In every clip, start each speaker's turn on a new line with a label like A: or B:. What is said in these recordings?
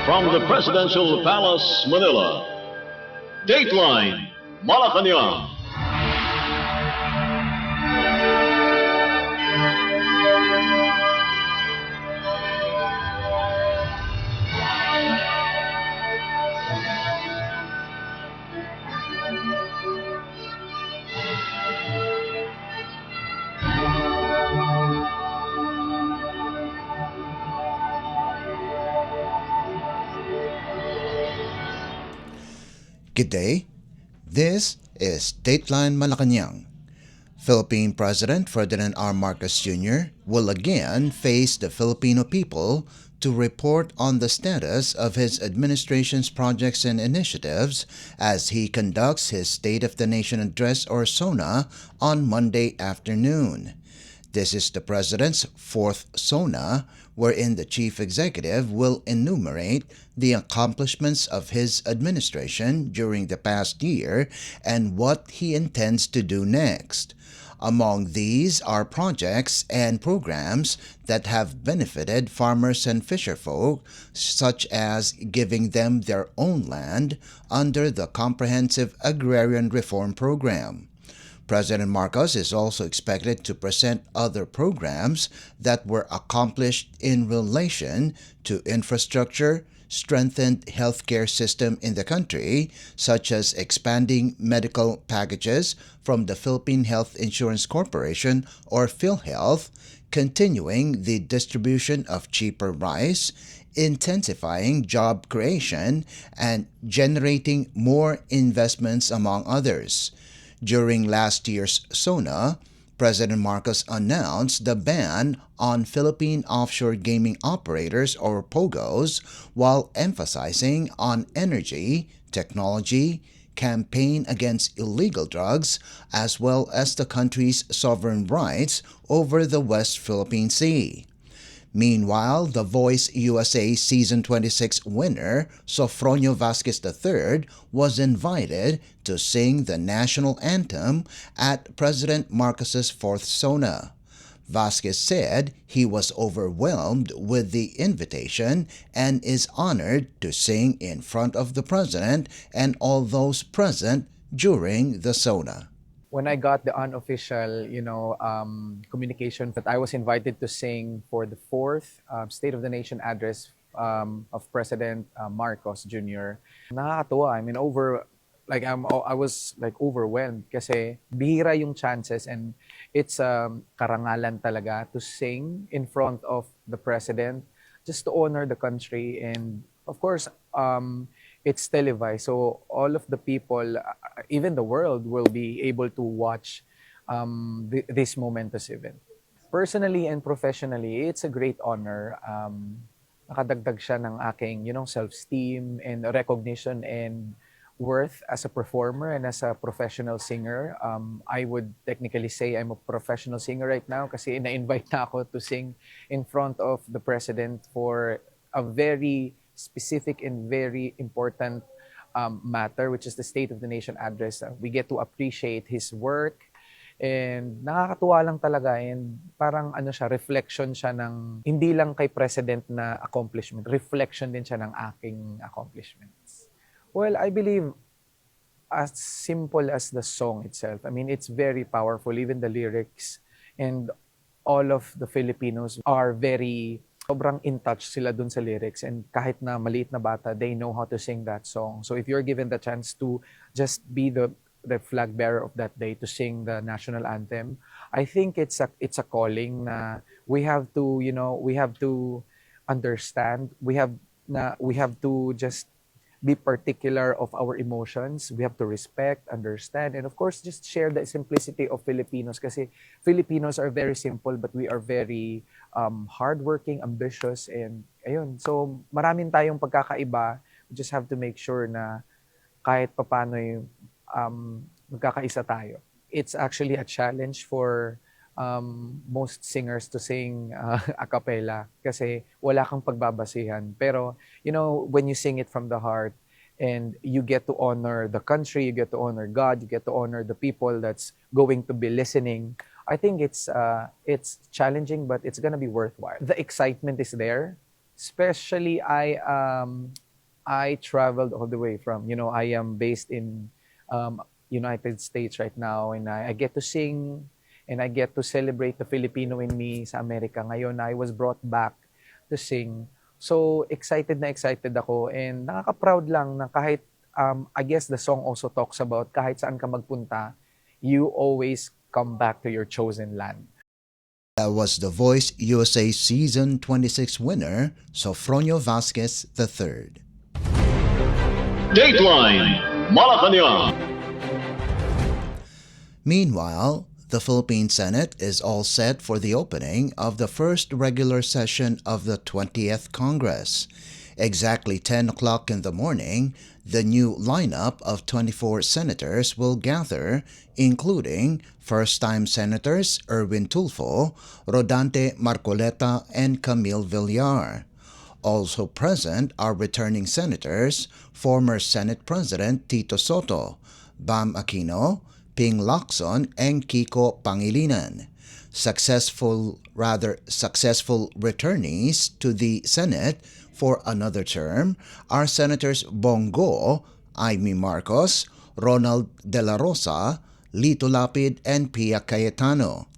A: From the Presidential Palace, Manila, Dateline Malacañang.
B: Good day. This is Dateline Malacañang. Philippine President Ferdinand R. Marcos Jr. will again face the Filipino people to report on the status of his administration's projects and initiatives as he conducts his State of the Nation Address or SONA on Monday afternoon. This is the President's fourth SONA, wherein the Chief Executive will enumerate the accomplishments of his administration during the past year and what he intends to do next. Among these are projects and programs that have benefited farmers and fisherfolk, such as giving them their own land under the Comprehensive Agrarian Reform Program. President Marcos is also expected to present other programs that were accomplished in relation to infrastructure, strengthened healthcare system in the country, such as expanding medical packages from the Philippine Health Insurance Corporation or PhilHealth, continuing the distribution of cheaper rice, intensifying job creation, and generating more investments, among others. During last year's SONA, President Marcos announced the ban on Philippine offshore gaming operators or POGOs while emphasizing on energy, technology, campaign against illegal drugs, as well as the country's sovereign rights over the West Philippine Sea. Meanwhile, The Voice USA Season 26 winner, Sofronio Vasquez III, was invited to sing the national anthem at President Marcos's fourth SONA. Vasquez said he was overwhelmed with the invitation and is honored to sing in front of the President and all those present during the SONA.
C: When I got the unofficial, communication that I was invited to sing for the fourth State of the Nation address of President Marcos Jr., nakakatuwa. I was overwhelmed kasi bihira yung chances and it's karangalan talaga to sing in front of the President just to honor the country, and of course, it's televised, so all of the people, even the world, will be able to watch this momentous event. Personally and professionally, it's a great honor. Nakadagdag siya ng aking, self-esteem and recognition and worth as a performer and as a professional singer. I would technically say I'm a professional singer right now kasi na-invite na ako to sing in front of the President for a very specific and very important matter, which is the State of the Nation address. We get to appreciate his work and nakakatuwa lang talaga, and parang reflection siya ng hindi lang kay President na accomplishment, reflection din siya ng aking accomplishments. Well, I believe as simple as the song itself, it's very powerful, even the lyrics, and all of the Filipinos are sobrang in touch sila dun sa lyrics, and kahit na maliit na bata, they know how to sing that song. So if you're given the chance to just be the flag bearer of that day, to sing the national anthem, I think it's a calling na we have to understand, we have to just be particular of our emotions. We have to respect, understand, and of course, just share the simplicity of Filipinos. Kasi Filipinos are very simple, but we are very hardworking, ambitious, and ayun. So maraming tayong pagkakaiba. We just have to make sure na kahit papano magkakaisa tayo. It's actually a challenge for most singers to sing a cappella kasi wala kang pagbabasihan. Pero, when you sing it from the heart and you get to honor the country, you get to honor God, you get to honor the people that's going to be listening, I think it's challenging, but it's gonna be worthwhile. The excitement is there especially I traveled all the way from, I am based in United States right now, and I get to sing and I get to celebrate the Filipino in me sa Amerika. Ngayon, I was brought back to sing. So, excited na excited ako, and nakaka-proud lang na kahit, I guess the song also talks about kahit saan ka magpunta, you always come back to your chosen land.
B: That was The Voice USA Season 26 winner, Sofronio Vasquez III.
A: Dateline Malacañang.
B: Meanwhile, the Philippine Senate is all set for the opening of the first regular session of the 20th Congress. Exactly 10 o'clock in the morning, the new lineup of 24 senators will gather, including first-time Senators Erwin Tulfo, Rodante Marcoleta, and Camille Villar. Also present are returning senators, former Senate President Tito Soto, Bam Aquino, Ping Lacson, and Kiko Pangilinan. Successful returnees to the Senate for another term are Senators Bongo, Amy Marcos, Ronald De La Rosa, Lito Lapid, and Pia Cayetano.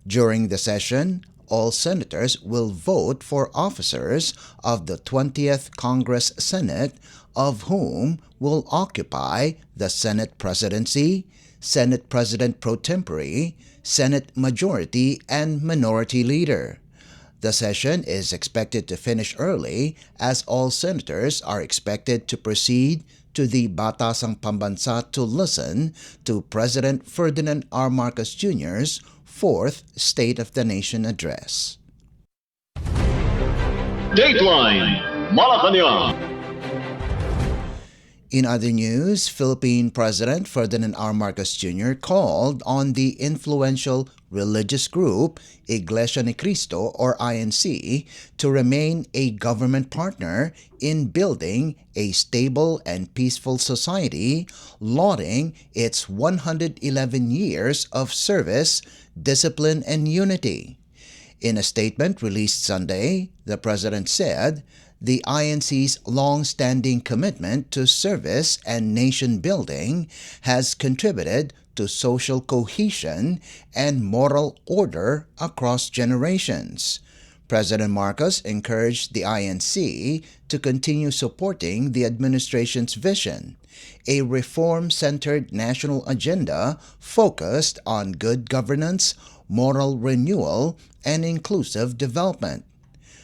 B: During the session, all senators will vote for officers of the 20th Congress Senate, of whom will occupy the Senate Presidency, Senate President Pro Tempore, Senate Majority, and Minority Leader. The session is expected to finish early as all senators are expected to proceed to the Batasang Pambansa to listen to President Ferdinand R. Marcos Jr.'s fourth State of the Nation address.
A: Dateline Malacañang.
B: In other news, Philippine President Ferdinand R. Marcos Jr. called on the influential religious group Iglesia ni Cristo or INC to remain a government partner in building a stable and peaceful society, lauding its 111 years of service, discipline, and unity. In a statement released Sunday, the president said, the INC's long-standing commitment to service and nation-building has contributed to social cohesion and moral order across generations. President Marcos encouraged the INC to continue supporting the administration's vision, a reform-centered national agenda focused on good governance, moral renewal, and inclusive development.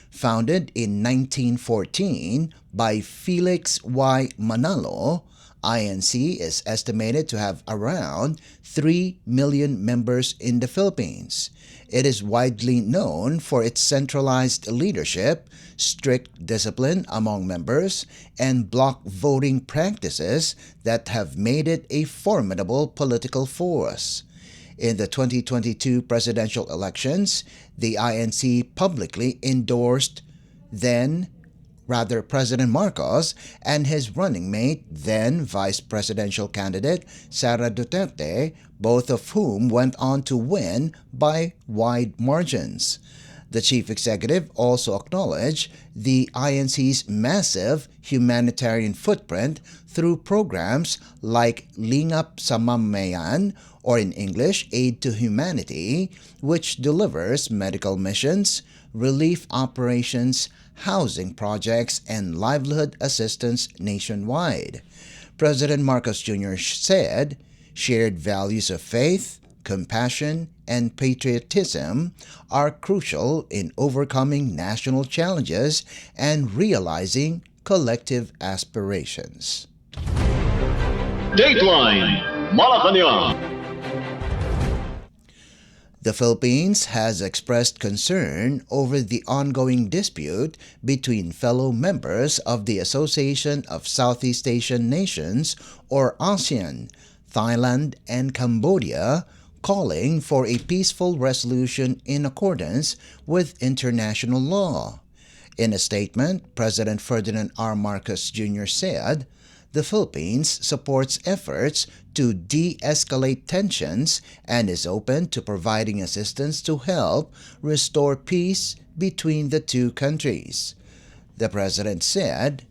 B: Founded in 1914 by Felix Y. Manalo, INC is estimated to have around 3 million members in the Philippines. It is widely known for its centralized leadership, strict discipline among members, and bloc voting practices that have made it a formidable political force. In the 2022 presidential elections, the INC publicly endorsed President Marcos and his running mate, then Vice Presidential candidate Sara Duterte, both of whom went on to win by wide margins. The chief executive also acknowledged the INC's massive humanitarian footprint through programs like Lingap sa Mamamayan, or in English, Aid to Humanity, which delivers medical missions, relief operations, housing projects, and livelihood assistance nationwide. President Marcos Jr. said, shared values of faith, compassion, and patriotism are crucial in overcoming national challenges and realizing collective aspirations.
A: Dateline Malacañang.
B: The Philippines has expressed concern over the ongoing dispute between fellow members of the Association of Southeast Asian Nations, or ASEAN, Thailand, and Cambodia, calling for a peaceful resolution in accordance with international law. In a statement, President Ferdinand R. Marcos Jr. said, the Philippines supports efforts to de-escalate tensions and is open to providing assistance to help restore peace between the two countries. The president said,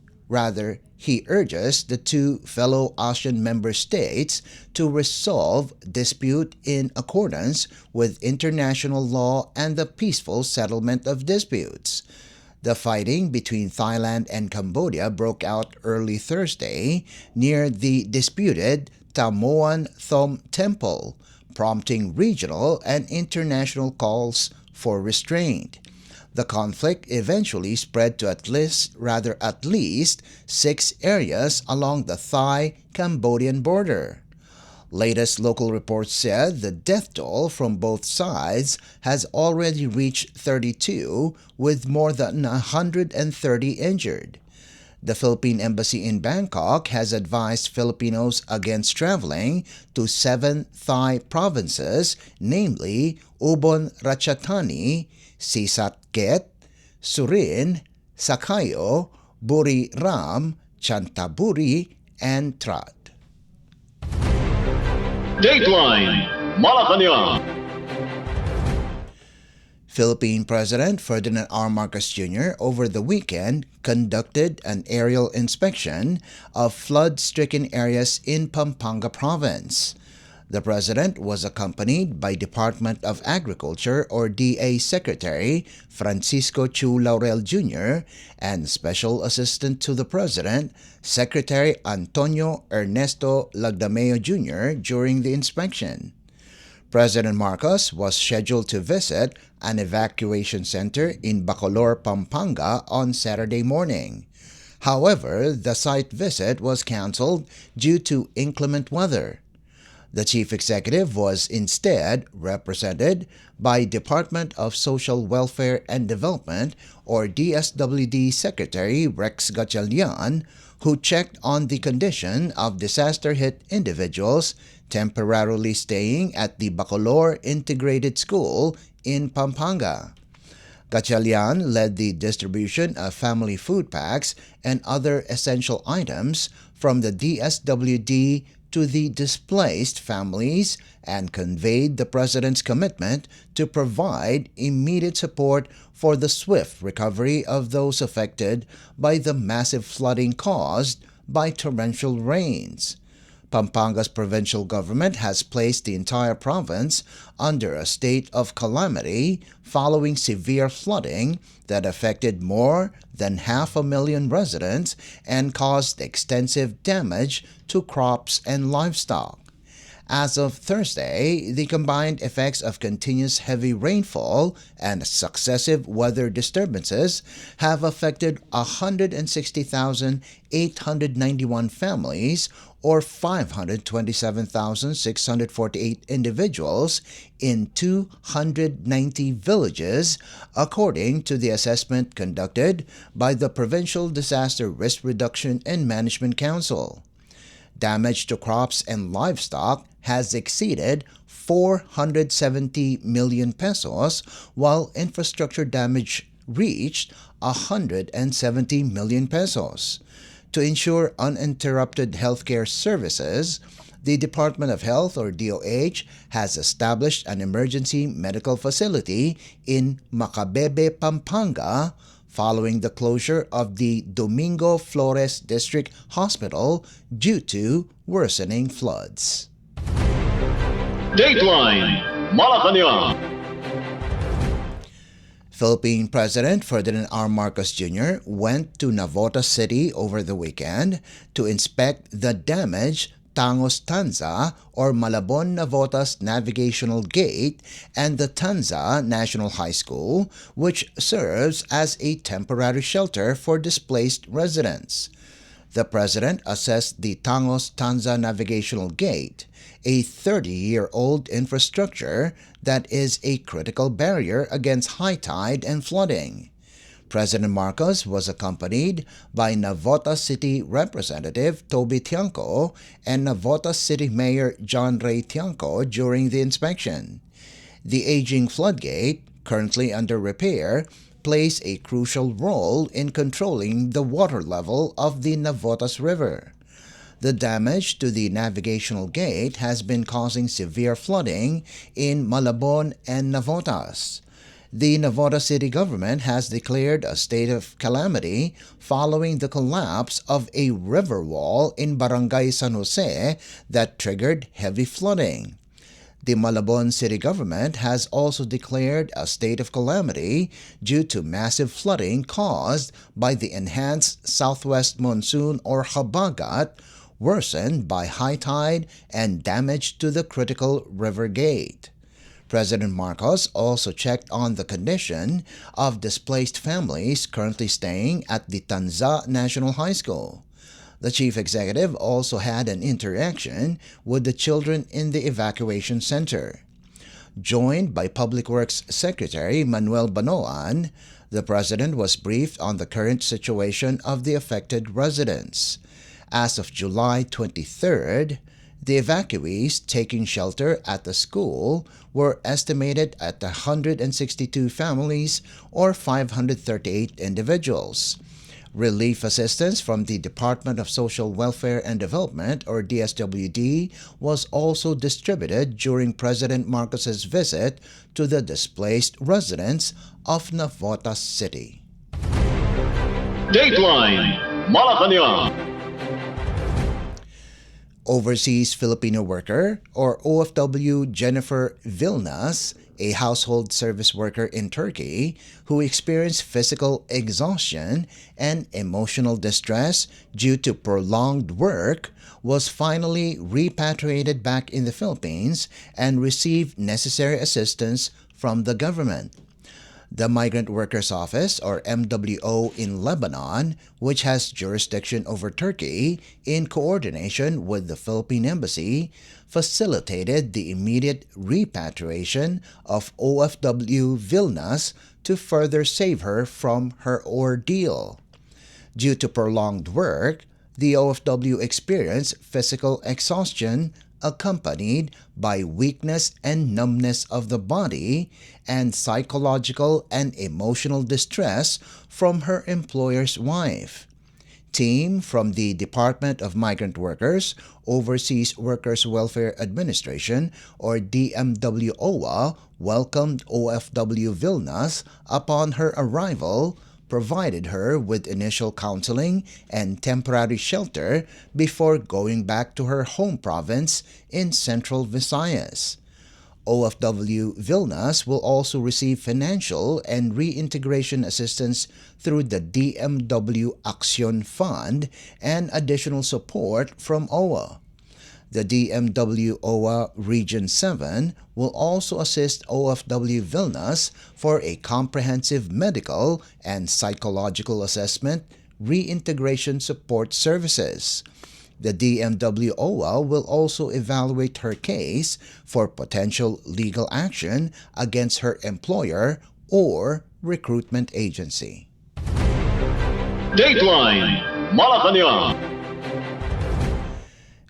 B: he urges the two fellow ASEAN member states to resolve dispute in accordance with international law and the peaceful settlement of disputes. The fighting between Thailand and Cambodia broke out early Thursday near the disputed Tamoan Thom Temple, prompting regional and international calls for restraint. The conflict eventually spread to at least 6 areas along the Thai-Cambodian border. Latest local reports said the death toll from both sides has already reached 32, with more than 130 injured. The Philippine Embassy in Bangkok has advised Filipinos against traveling to 7 Thai provinces, namely Ubon Ratchathani, Sisatget, Surin, Sakayo, Buri Ram, Chantaburi, and Trat.
A: Dateline Malacañang.
B: Philippine President Ferdinand R. Marcos Jr. over the weekend conducted an aerial inspection of flood-stricken areas in Pampanga Province. The president was accompanied by Department of Agriculture or DA Secretary Francisco Chu Laurel Jr. and Special Assistant to the President, Secretary Antonio Ernesto Lagdameo Jr. during the inspection. President Marcos was scheduled to visit an evacuation center in Bacolor, Pampanga on Saturday morning. However, the site visit was canceled due to inclement weather. The chief executive was instead represented by Department of Social Welfare and Development or DSWD Secretary Rex Gatchalian, who checked on the condition of disaster-hit individuals temporarily staying at the Bacolor Integrated School in Pampanga. Gatchalian led the distribution of family food packs and other essential items from the DSWD to the displaced families and conveyed the president's commitment to provide immediate support for the swift recovery of those affected by the massive flooding caused by torrential rains. Pampanga's provincial government has placed the entire province under a state of calamity following severe flooding that affected more than 500,000 residents and caused extensive damage to crops and livestock. As of Thursday, the combined effects of continuous heavy rainfall and successive weather disturbances have affected 160,891 families or 527,648 individuals in 290 villages, according to the assessment conducted by the Provincial Disaster Risk Reduction and Management Council. Damage to crops and livestock has exceeded 470 million pesos, while infrastructure damage reached 170 million pesos. To ensure uninterrupted healthcare services, the Department of Health or DOH has established an emergency medical facility in Macabebe, Pampanga, following the closure of the Domingo Flores District Hospital due to worsening floods.
A: Dateline Malacañang.
B: Philippine President Ferdinand R. Marcos Jr. went to Navotas City over the weekend to inspect the damaged Tangos Tanza or Malabon Navotas Navigational Gate and the Tanza National High School, which serves as a temporary shelter for displaced residents. The president assessed the Tangos Tanza Navigational Gate, a 30-year-old infrastructure that is a critical barrier against high tide and flooding. President Marcos was accompanied by Navotas City Representative Toby Tiangco and Navotas City Mayor John Ray Tiangco during the inspection. The aging floodgate, currently under repair, plays a crucial role in controlling the water level of the Navotas River. The damage to the navigational gate has been causing severe flooding in Malabon and Navotas. the Navotas City government has declared a state of calamity following the collapse of a river wall in Barangay San Jose that triggered heavy flooding. The Malabon city government has also declared a state of calamity due to massive flooding caused by the enhanced southwest monsoon or habagat, worsened by high tide and damage to the critical river gate. President Marcos also checked on the condition of displaced families currently staying at the Tanza National High School. The chief executive also had an interaction with the children in the evacuation center. Joined by Public Works Secretary Manuel Banoan, the president was briefed on the current situation of the affected residents. As of July 23rd, the evacuees taking shelter at the school were estimated at 162 families or 538 individuals. Relief assistance from the Department of Social Welfare and Development, or DSWD, was also distributed during President Marcos's visit to the displaced residents of Navotas City.
A: Dateline Malacañang.
B: Overseas Filipino worker, or OFW Jennifer Vilnas, a household service worker in Turkey who experienced physical exhaustion and emotional distress due to prolonged work, was finally repatriated back in the Philippines and received necessary assistance from the government. The Migrant Workers Office, or MWO, in Lebanon, which has jurisdiction over Turkey, in coordination with the Philippine Embassy, facilitated the immediate repatriation of OFW Vilnas to further save her from her ordeal. Due to prolonged work, the OFW experienced physical exhaustion accompanied by weakness and numbness of the body and psychological and emotional distress from her employer's wife. Team from the Department of Migrant Workers, Overseas Workers Welfare Administration, or DMW-OWA, welcomed OFW Vilnas upon her arrival, provided her with initial counseling and temporary shelter before going back to her home province in Central Visayas. OFW Vilnas will also receive financial and reintegration assistance through the DMW Action Fund and additional support from OWA. The DMW OWA Region 7 will also assist OFW Vilnas for a comprehensive medical and psychological assessment, reintegration support services. The DMW OWA will also evaluate her case for potential legal action against her employer or recruitment agency.
A: Dateline Malacañang.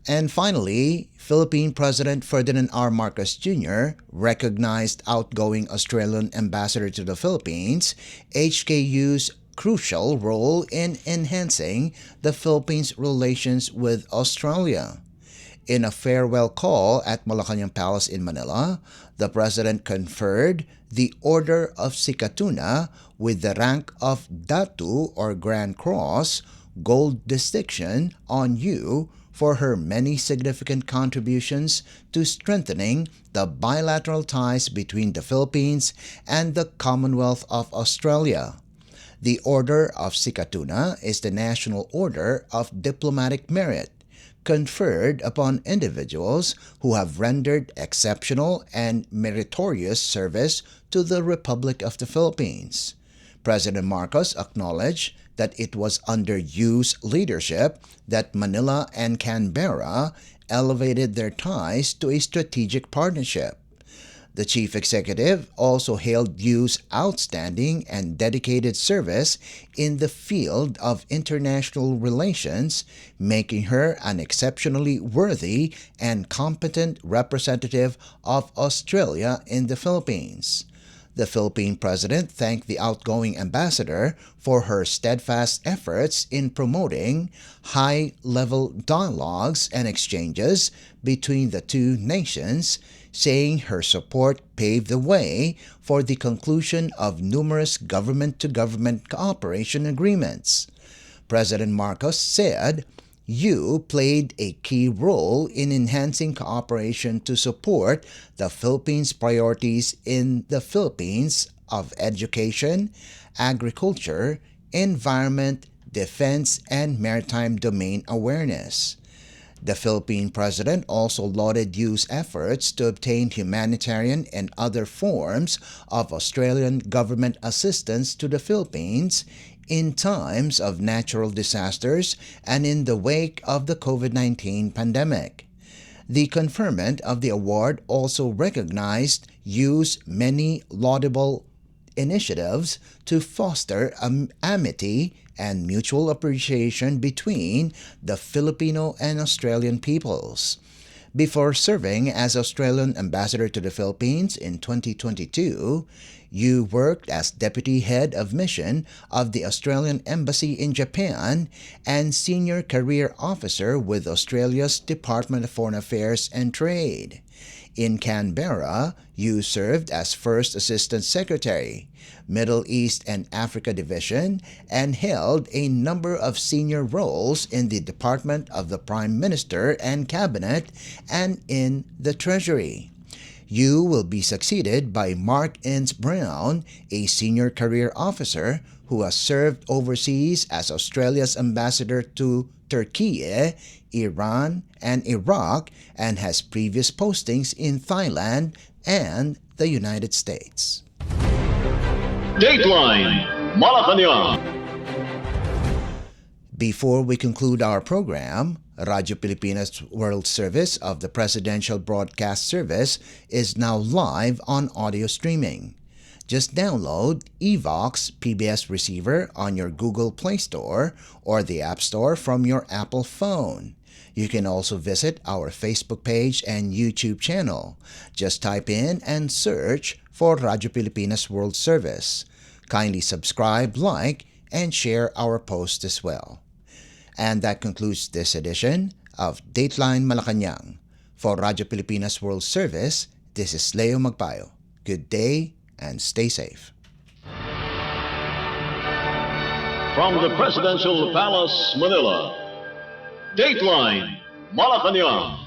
B: And finally, Philippine President Ferdinand R. Marcos Jr. recognized outgoing Australian ambassador to the Philippines, HKU's crucial role in enhancing the Philippines' relations with Australia. In a farewell call at Malacañang Palace in Manila, the President conferred the Order of Sikatuna with the rank of Datu or Grand Cross, Gold Distinction on you for her many significant contributions to strengthening the bilateral ties between the Philippines and the Commonwealth of Australia. The Order of Sikatuna is the national order of diplomatic merit, conferred upon individuals who have rendered exceptional and meritorious service to the Republic of the Philippines. President Marcos acknowledged that it was under Yu's leadership that Manila and Canberra elevated their ties to a strategic partnership. The chief executive also hailed Yu's outstanding and dedicated service in the field of international relations, making her an exceptionally worthy and competent representative of Australia in the Philippines. The Philippine president thanked the outgoing ambassador for her steadfast efforts in promoting high-level dialogues and exchanges between the two nations, saying her support paved the way for the conclusion of numerous government-to-government cooperation agreements. President Marcos said, "You played a key role in enhancing cooperation to support the Philippines' priorities in the Philippines of education, agriculture, environment, defense, and maritime domain awareness." The Philippine president also lauded Yu's efforts to obtain humanitarian and other forms of Australian government assistance to the Philippines in times of natural disasters and in the wake of the COVID-19 pandemic. The conferment of the award also recognized Yu's many laudable initiatives to foster amity and mutual appreciation between the Filipino and Australian peoples. Before serving as Australian ambassador to the Philippines in 2022, Yu worked as deputy head of mission of the Australian Embassy in Japan and senior career officer with Australia's Department of Foreign Affairs and Trade. In Canberra, Yu served as First Assistant Secretary, Middle East and Africa Division, and held a number of senior roles in the Department of the Prime Minister and Cabinet and in the Treasury. Yu will be succeeded by Mark Ince Brown, a senior career officer who has served overseas as Australia's ambassador to Turkey, Iran, and Iraq, and has previous postings in Thailand and the United States.
A: Dateline Malacañang.
B: Before we conclude our program, Radyo Pilipinas World Service of the Presidential Broadcast Service is now live on audio streaming. Just download Evox PBS Receiver on your Google Play Store or the App Store from your Apple phone. You can also visit our Facebook page and YouTube channel. Just type in and search for Radyo Pilipinas World Service. Kindly subscribe, like, and share our post as well. And that concludes this edition of Dateline Malacañang. For Radyo Pilipinas World Service, this is Leo Magpayo. Good day and stay safe.
A: From the Presidential Palace, Manila, Dateline Malacañang.